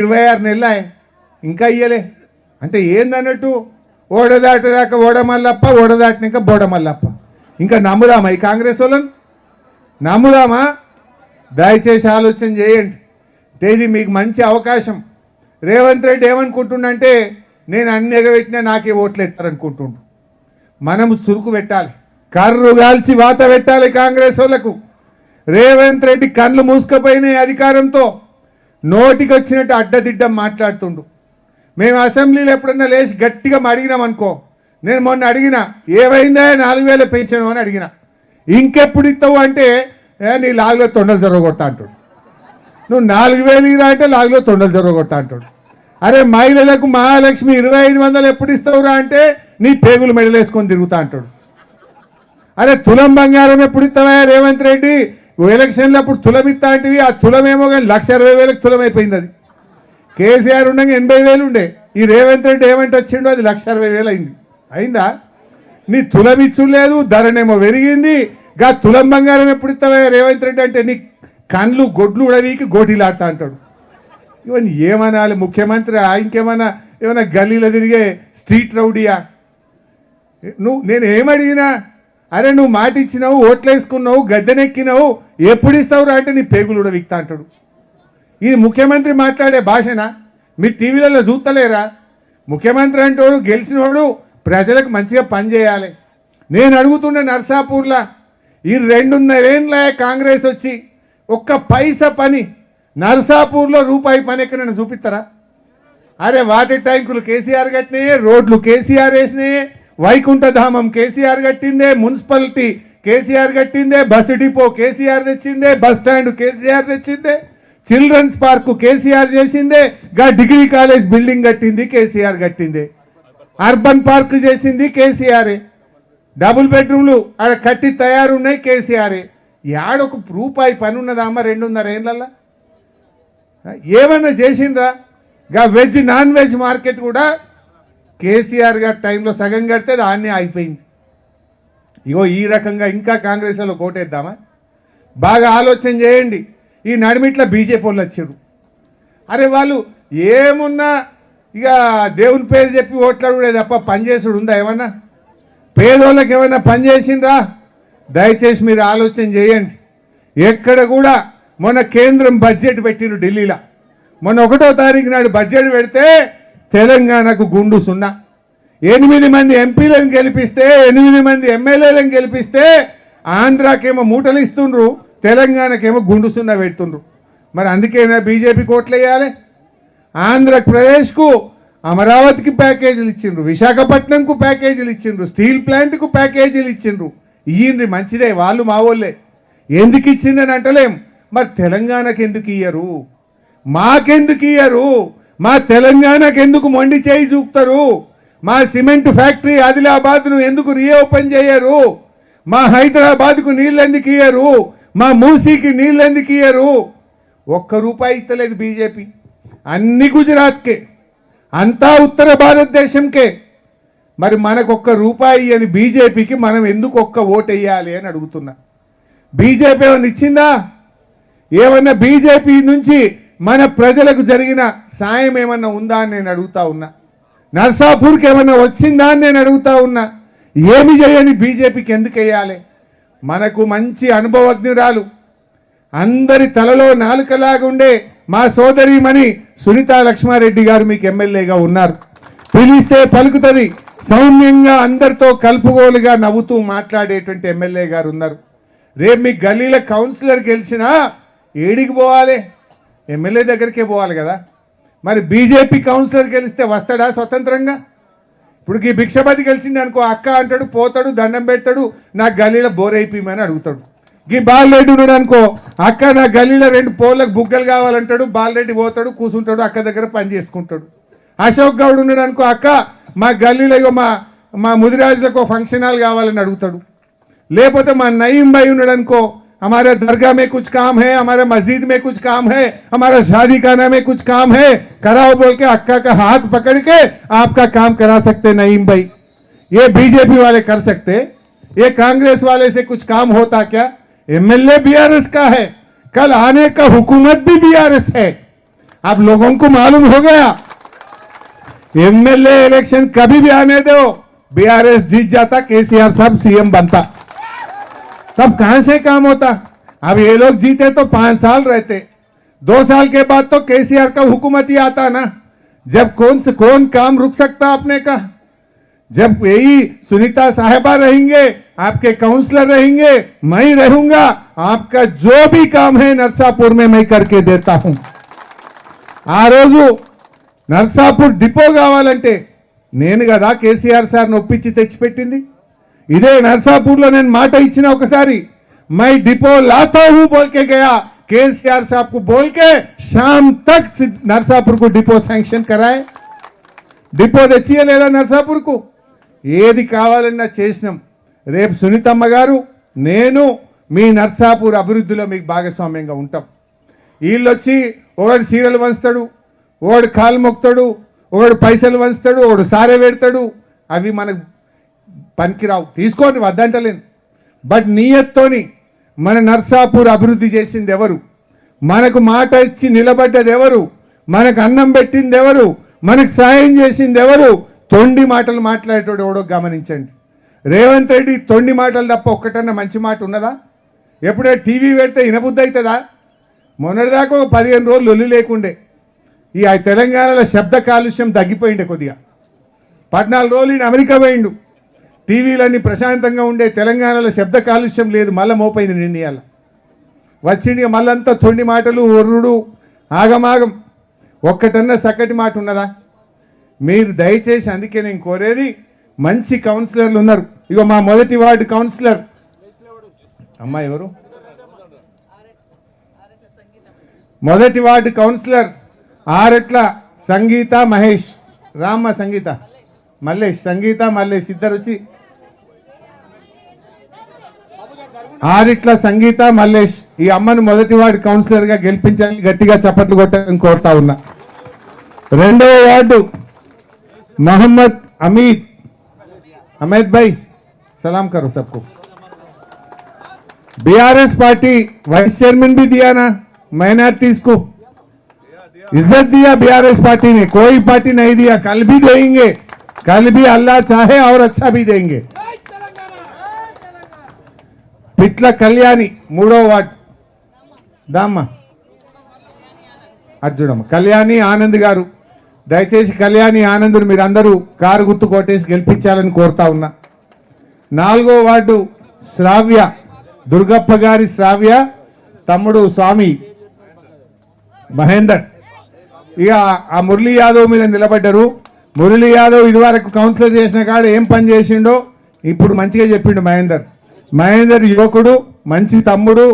26 నెలలే ఇంకా ఇయ్యలే అంటే ఏందన్నట్టు ఓడదాటదాకా ఓడమల్లప్ప ఓడదాటినాక బోడమల్లప్ప ఇంకా నమ్ముదామా ఈ కాంగ్రెస్ వాళ్ళని నమ్ముదామా దయచేసి ఆలోచన చేయండి తేదీ మీకు మంచి అవకాశం రేవంత్ రెడ్డి ఏమనుకుంటుండంటే నేను అన్ని ఎగబెట్టినా నాకే ఓట్లు ఎత్తారనుకుంటుండు మనం సురుకు పెట్టాలి కర్రు గాల్చి వాత పెట్టాలి కాంగ్రెస్ వాళ్ళకు రేవంత్ రెడ్డి కళ్ళు మూసుకుపోయిన అధికారంతో నోటికి వచ్చినట్టు అడ్డదిడ్డం మాట్లాడుతుండు మేము అసెంబ్లీలో ఎప్పుడన్నా లేచి గట్టిగా అడిగినాం అనుకో నేను మొన్న అడిగిన ఏమైందా 4000 పెన్షన్ అని అడిగిన ఇంకెప్పుడు ఇస్తావు అంటే నీ లాగులో తొండలు జరగొడతా అంటాడు నువ్వు 4000 ఇరా అంటే లాగులో తొండలు జరగొడతా అంటాడు అరే మహిళలకు మహాలక్ష్మి 2500 ఎప్పుడు ఇస్తావురా అంటే నీ పేగులు మెడలేసుకొని తిరుగుతా అంటాడు అరే తులం బంగారం ఎప్పుడు ఇస్తావా రేవంత్ రెడ్డి ఎలక్షన్లు అప్పుడు తులం ఇస్తా అంటివి ఆ తులమేమో కానీ 1,60,000కి తులం అయిపోయింది అది కేసీఆర్ ఉండగా 80,000 ఉండే ఈ రేవంత్ రెడ్డి ఏమంటే వచ్చిండో అది 1,60,000 అయింది అయిందా నీ తులం ఇచ్చు లేదు ధరనేమో పెరిగింది గా తులం బంగారం ఎప్పుడు ఇస్తావా రేవంత్ రెడ్డి అంటే నీ కండ్లు గొడ్లు ఉడవీకి గోటీలాడతా అంటాడు ఇవన్నీ ఏమనాలి ముఖ్యమంత్రి ఇంకేమన్నా ఏమన్నా గల్లీలో తిరిగే స్ట్రీట్ రౌడీయా నేను ఏమడిగినా అరే నువ్వు మాట ఇచ్చినావు ఓట్లేసుకున్నావు గద్దెనెక్కినావు ఎప్పుడు ఇస్తావురా అంటే నీ పేగులు కూడా విక్తా అంటాడు ఇది ముఖ్యమంత్రి మాట్లాడే భాషనా మీరు టీవీలలో చూస్తలేరా ముఖ్యమంత్రి అంటాడు గెలిచినవాడు ప్రజలకు మంచిగా పనిచేయాలి నేను అడుగుతున్న నర్సాపూర్లో ఈ 2.5 ఏళ్ళ కాంగ్రెస్ వచ్చి ఒక్క పైసా పని నర్సాపూర్లో రూపాయి పని ఎక్కడైనా చూపిస్తారా అరే వాటర్ ట్యాంకులు కేసీఆర్ కట్టినాయే రోడ్లు కేసీఆర్ వేసినాయే వైకుంఠధామం కేసీఆర్ కట్టిందే మున్సిపాలిటీ కేసీఆర్ కట్టిందే బస్సు డిపో కేసీఆర్ తెచ్చిందే బస్ స్టాండ్ కేసీఆర్ తెచ్చిందే చిల్డ్రన్స్ పార్కు కేసీఆర్ చేసిందే గా డిగ్రీ కాలేజ్ బిల్డింగ్ కట్టింది కేసీఆర్ కట్టిందే అర్బన్ పార్క్ చేసింది కేసీఆరే డబుల్ బెడ్రూమ్లు ఆడ కట్టి తయారున్నాయి కేసీఆరే యాడొక రూపాయి పని ఉన్నదామా 2.5 ఏళ్ళల్లో ఏమన్నా చేసిండ్రా గా వెజ్ నాన్ వెజ్ మార్కెట్ కూడా కేసీఆర్ గారి టైంలో సగం కడితే దాన్ని అయిపోయింది ఇగో ఈ రకంగా ఇంకా కాంగ్రెస్ వాళ్ళు కోటేద్దామా బాగా ఆలోచన చేయండి ఈ నడిమిట్ల బీజేపీ వాళ్ళు వచ్చారు అరే వాళ్ళు ఏమున్నా ఇక దేవుని పేరు చెప్పి ఓట్లాడుడే తప్ప పనిచేసుడు ఉందా ఏమన్నా పేదోళ్ళకి ఏమైనా పని చేసిండ్రా దయచేసి మీరు ఆలోచన చేయండి ఎక్కడ కూడా మొన్న కేంద్రం బడ్జెట్ పెట్టిరు ఢిల్లీలో మొన్న 1వ తారీఖు నాడు బడ్జెట్ పెడితే తెలంగాణకు గుండు 0 8 మంది ఎంపీలను గెలిపిస్తే 8 మంది ఎమ్మెల్యేలను గెలిపిస్తే ఆంధ్రాకేమో మూటలు ఇస్తుండ్రు తెలంగాణకేమో గుండు 0 పెడుతుండ్రు మరి అందుకేనా బీజేపీ కోట్లు వేయాలి ఆంధ్రప్రదేశ్కు అమరావతికి ప్యాకేజీలు ఇచ్చిండ్రు విశాఖపట్నంకు ప్యాకేజీలు ఇచ్చిండ్రు స్టీల్ ప్లాంట్కు ప్యాకేజీలు ఇచ్చిండ్రు ఇయ్యండి మంచిదే వాళ్ళు మా వాళ్ళే ఎందుకు ఇచ్చిందని అంటలేం మరి తెలంగాణకు ఎందుకు ఇయ్యరు మాకెందుకు ఇయ్యరు మా తెలంగాణకు ఎందుకు మొండి చేయి చూపుతారు మా సిమెంట్ ఫ్యాక్టరీ ఆదిలాబాద్ను ఎందుకు రీఓపెన్ చేయరు మా హైదరాబాద్కు నీళ్ళు ఎందుకు ఇయ్యరు మా మూసీకి నీళ్ళు ఎందుకు ఇయ్యరు ₹1 ఇస్తలేదు బీజేపీ అన్ని గుజరాత్కే అంతా ఉత్తర భారతదేశంకే మరి మనకు ₹1 అని బీజేపీకి మనం ఎందుకు ఒక్క ఓటు వేయాలి అని అడుగుతున్నా బీజేపీ ఏమన్నా ఇచ్చిందా ఏమన్నా బీజేపీ నుంచి మన ప్రజలకు జరిగిన సాయం ఏమన్నా ఉందా అని నేను అడుగుతా ఉన్నా నర్సాపూర్కి ఏమన్నా వచ్చిందా అని నేను అడుగుతా ఉన్నా ఏమి చేయని బీజేపీకి ఎందుకు వేయాలి మనకు మంచి అనుభవజ్ఞురాలు అందరి తలలో నాలుకలాగా ఉండే మా సోదరిమణి సునీతా లక్ష్మారెడ్డి గారు మీకు ఎమ్మెల్యేగా ఉన్నారు పిలిస్తే పలుకుతుంది సౌమ్యంగా అందరితో కలుపుగోలుగా నవ్వుతూ మాట్లాడేటువంటి ఎమ్మెల్యే గారు ఉన్నారు రేపు మీ గల్లీల కౌన్సిలర్ గెలిచినా ఏడికి పోవాలి ఎమ్మెల్యే దగ్గరికే పోవాలి కదా మరి బీజేపీ కౌన్సిలర్ గెలిస్తే వస్తాడా స్వతంత్రంగా ఇప్పుడు ఈ భిక్షపతి గెలిచింది అనుకో అక్క అంటాడు పోతాడు దండం పెడతాడు నా గల్లీలో బోర్ అయిపోయమని అడుగుతాడు ఈ బాలరెడ్డి ఉన్నాడు అనుకో అక్క నా గల్లీలో 2 పోళ్ళకు బుగ్గలు కావాలంటాడు బాలరెడ్డి పోతాడు కూర్చుంటాడు అక్క దగ్గర పని చేసుకుంటాడు అశోక్ గౌడ్ ఉన్నాడు అనుకో అక్క మా గల్లీలో మా ముదిరాజులకు ఫంక్షన్ హాల్ కావాలని అడుగుతాడు లేకపోతే మా నయీం భాయ్ ఉన్నాడు అనుకో हमारे दरगाह में कुछ काम है हमारे मस्जिद में कुछ काम है हमारा शादी खाना में कुछ काम है कराओ बोल के अक्का का हाथ पकड़ के आपका काम करा सकते नईम भाई ये बीजेपी वाले कर सकते ये कांग्रेस वाले से कुछ काम होता क्या एमएलए बीआरएस का है कल आने का हुकूमत भी बीआरएस है अब लोगों को मालूम हो गया एमएलए इलेक्शन कभी भी आने दो, बीआरएस जीत जाता, केसीआर साहब सीएम बनता, तब कहां से काम होता। अब ये लोग जीते तो 5 साल रहते, 2 साल के बाद तो केसीआर का हुकूमत ही आता ना। जब कौन काम रुक सकता अपने का, जब यही सुनीता साहिबा रहेंगे, आपके काउंसलर रहेंगे, मैं ही रहूंगा, आपका जो भी काम है नरसापुर में मैं करके देता हूं। ఆ రోజు నర్సాపూర్ డిపో కావాలంటే నేను కదా కేసీఆర్ సార్ నొప్పించి తెచ్చిపెట్టింది। ఇదే నర్సాపూర్లో నేను మాట ఇచ్చిన ఒకసారి, मैं डिपो लाता हूं बोल के गया, केसीआर साहब को बोल के शाम तक नरसापुर को डिपो सैंक्शन कराए। డిపో తెచ్చియలేదా నర్సాపూర్కు, ఏది కావాలన్నా చేసినాం। రేపు సునీతమ్మ గారు నేను మీ నర్సాపూర్ అభివృద్ధిలో మీకు భాగస్వామ్యంగా ఉంటాం। వీళ్ళొచ్చి ఒకడు చీరలు వంచుతాడు, ఒకడు కాలు మొక్తాడు, ఒకడు పైసలు వంచుతాడు, ఒకడు సారే పెడతాడు, అవి మనకు పనికిరావు, తీసుకోండి వద్దంటలేను। బట్ నియత్తోని మన నర్సాపూర్ అభివృద్ధి చేసింది ఎవరు, మనకు మాట ఇచ్చి నిలబడ్డది ఎవరు, మనకు అన్నం పెట్టింది ఎవరు, మనకు సాయం చేసింది ఎవరు, తొండి మాటలు మాట్లాడేటోడు ఎవడో గమనించండి। రేవంత్ రెడ్డి తొండి మాటలు తప్ప ఒక్కటన్నా మంచి మాట ఉన్నదా? ఎప్పుడే టీవీ పెడితే వినబుద్ధి అవుతుందా? మొన్నటిదాకా 15 రోజులు లొల్లి లేకుండే, ఈ తెలంగాణలో శబ్ద కాలుష్యం తగ్గిపోయిండే కొద్దిగా। 14 రోజులు ఈయన అమెరికా పోయిండు, టీవీలన్నీ ప్రశాంతంగా ఉండే, తెలంగాణలో శబ్ద కాలుష్యం లేదు, మళ్ళీ మోపైంది నిర్ణయాల వచ్చిండి, మళ్ళంతా తొండి మాటలు, ఒర్రుడు, ఆగమాగం, ఒక్కటన్నా చక్కటి మాట ఉన్నదా? మీరు దయచేసి, అందుకే నేను కోరేది, మంచి కౌన్సిలర్లు ఉన్నారు। ఇగో మా మొదటి వార్డు కౌన్సిలర్ అమ్మాయి ఎవరు, మొదటి వార్డు కౌన్సిలర్ ఆరట్ల సంగీత మహేష్, రామ్మ సంగీత మల్లేష్, సంగీత మల్లేష్ ఇద్దరు వచ్చి, ఆరిట్ల సంగీత మల్లేష్, ఈ అమ్మను మొదటి వార్డు కౌన్సిలర్ గా గెలిపించాలి, గట్టిగా చప్పట్లు కొట్టాలని కోరుతా ఉన్నా। రెండవ వార్డు मोहम्मद अमीद, अमित भाई सलाम करो सबको। बीआरएस पार्टी वाइस चेयरमैन भी दिया ना माइनॉरिटीज को, इज्जत दिया बीआरएस पार्टी ने, कोई पार्टी नहीं दिया, कल भी देंगे, कल भी अल्लाह चाहे और अच्छा भी देंगे। पिट्ल कल्याणी मूडो वार्ड दाम अर्जुनम कल्याणी आनंद गारू, దయచేసి కళ్యాణి ఆనందుడు మీరందరూ కారు గుర్తు కొట్టేసి గెలిపించాలని కోరుతా ఉన్నా। 4వ వార్డు శ్రావ్య, దుర్గప్ప గారి శ్రావ్య తమ్ముడు స్వామి మహేందర్, ఇక ఆ మురళీ యాదవ్ మీద నిలబడ్డారు। మురళీ యాదవ్ ఇదివరకు కౌన్సిలర్ చేసిన కాడ ఏం పని చేసిండో ఇప్పుడు మంచిగా చెప్పిండు మహేందర్ యువకుడు, మంచి తమ్ముడు,